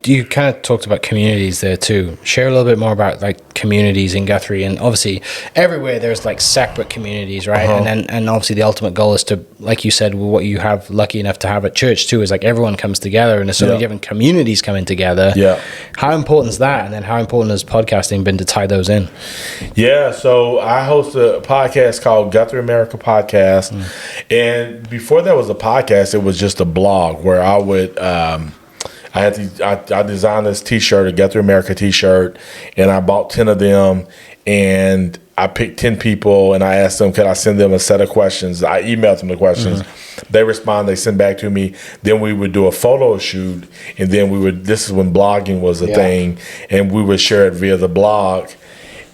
you kind of talked about communities there too. Share a little bit more about like communities in Guthrie, and obviously everywhere there's like separate communities, right? And obviously the ultimate goal is to, like you said, what you have lucky enough to have at church too is like everyone comes together, and there's so many different communities coming together. Yeah. How important is that? And then how important has podcasting been to tie those in? Yeah, so I host a podcast called Guthrie America Podcast, and before that was a podcast, it was just a blog where I would. I designed this T-shirt, a Guthrie America T-shirt, and I bought 10 of them, and I picked 10 people, and I asked them, could I send them a set of questions? I emailed them the questions. They respond, they send back to me. Then we would do a photo shoot, and then this is when blogging was a thing, and we would share it via the blog.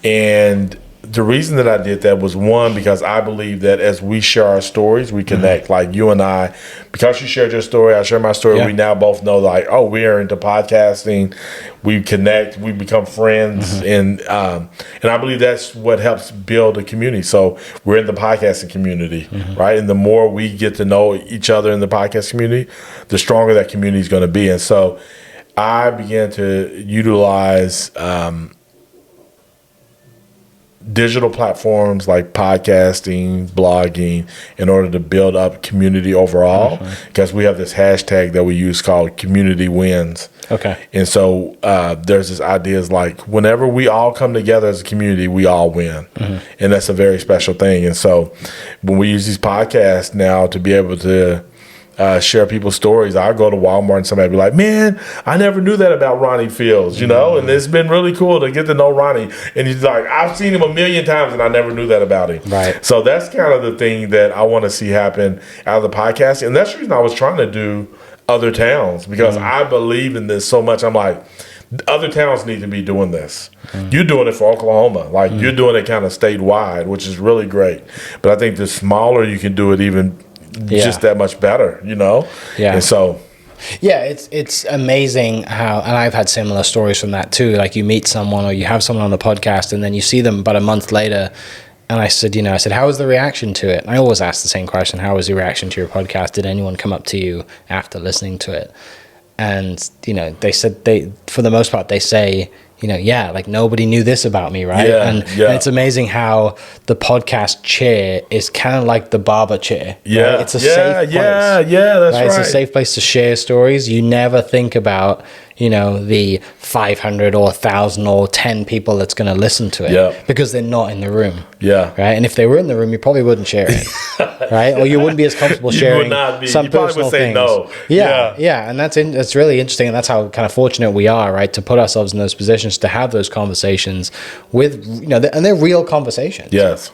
And the reason that I did that was, one, because I believe that as we share our stories, we connect. Like you and I, because you shared your story, I share my story. We now both know, like, oh, we are into podcasting. We connect. We become friends, and I believe that's what helps build a community. So we're in the podcasting community, right? And the more we get to know each other in the podcast community, the stronger that community is going to be. And so I began to utilize digital platforms like podcasting, blogging, in order to build up community overall, because we have this hashtag that we use called community wins. Okay. And so there's this idea is like, whenever we all come together as a community, we all win. And that's a very special thing. And so when we use these podcasts now to be able to share people's stories, I go to Walmart and somebody be like, man, I never knew that about Ronnie Fields, you know, and it's been really cool to get to know Ronnie. And he's like, I've seen him a million times and I never knew that about him. Right. So that's kind of the thing that I want to see happen out of the podcast. And that's the reason I was trying to do other towns, because I believe in this so much. I'm like, other towns need to be doing this. You're doing it for Oklahoma. Like you're doing it kind of statewide, which is really great. But I think the smaller you can do it, even just that much better, you know? Yeah. And so it's amazing how, and I've had similar stories from that too. Like you meet someone or you have someone on the podcast and then you see them about a month later, and I said, how was the reaction to it? And I always ask the same question: how was the reaction to your podcast? Did anyone come up to you after listening to it? And they said, for the most part, they say, like nobody knew this about me, right? And it's amazing how the podcast chair is kind of like the barber chair. Yeah, right? It's a safe place. That's right. It's a safe place to share stories. You never think about the 500 or 1,000 or 10 people that's going to listen to it because they're not in the room. Yeah. Right. And if they were in the room, you probably wouldn't share it. Right. Or you wouldn't be as comfortable sharing. You would not be. Some you probably would say things. No. Yeah. And that's really interesting. And that's how kind of fortunate we are, right, to put ourselves in those positions to have those conversations with, and they're real conversations. Yes.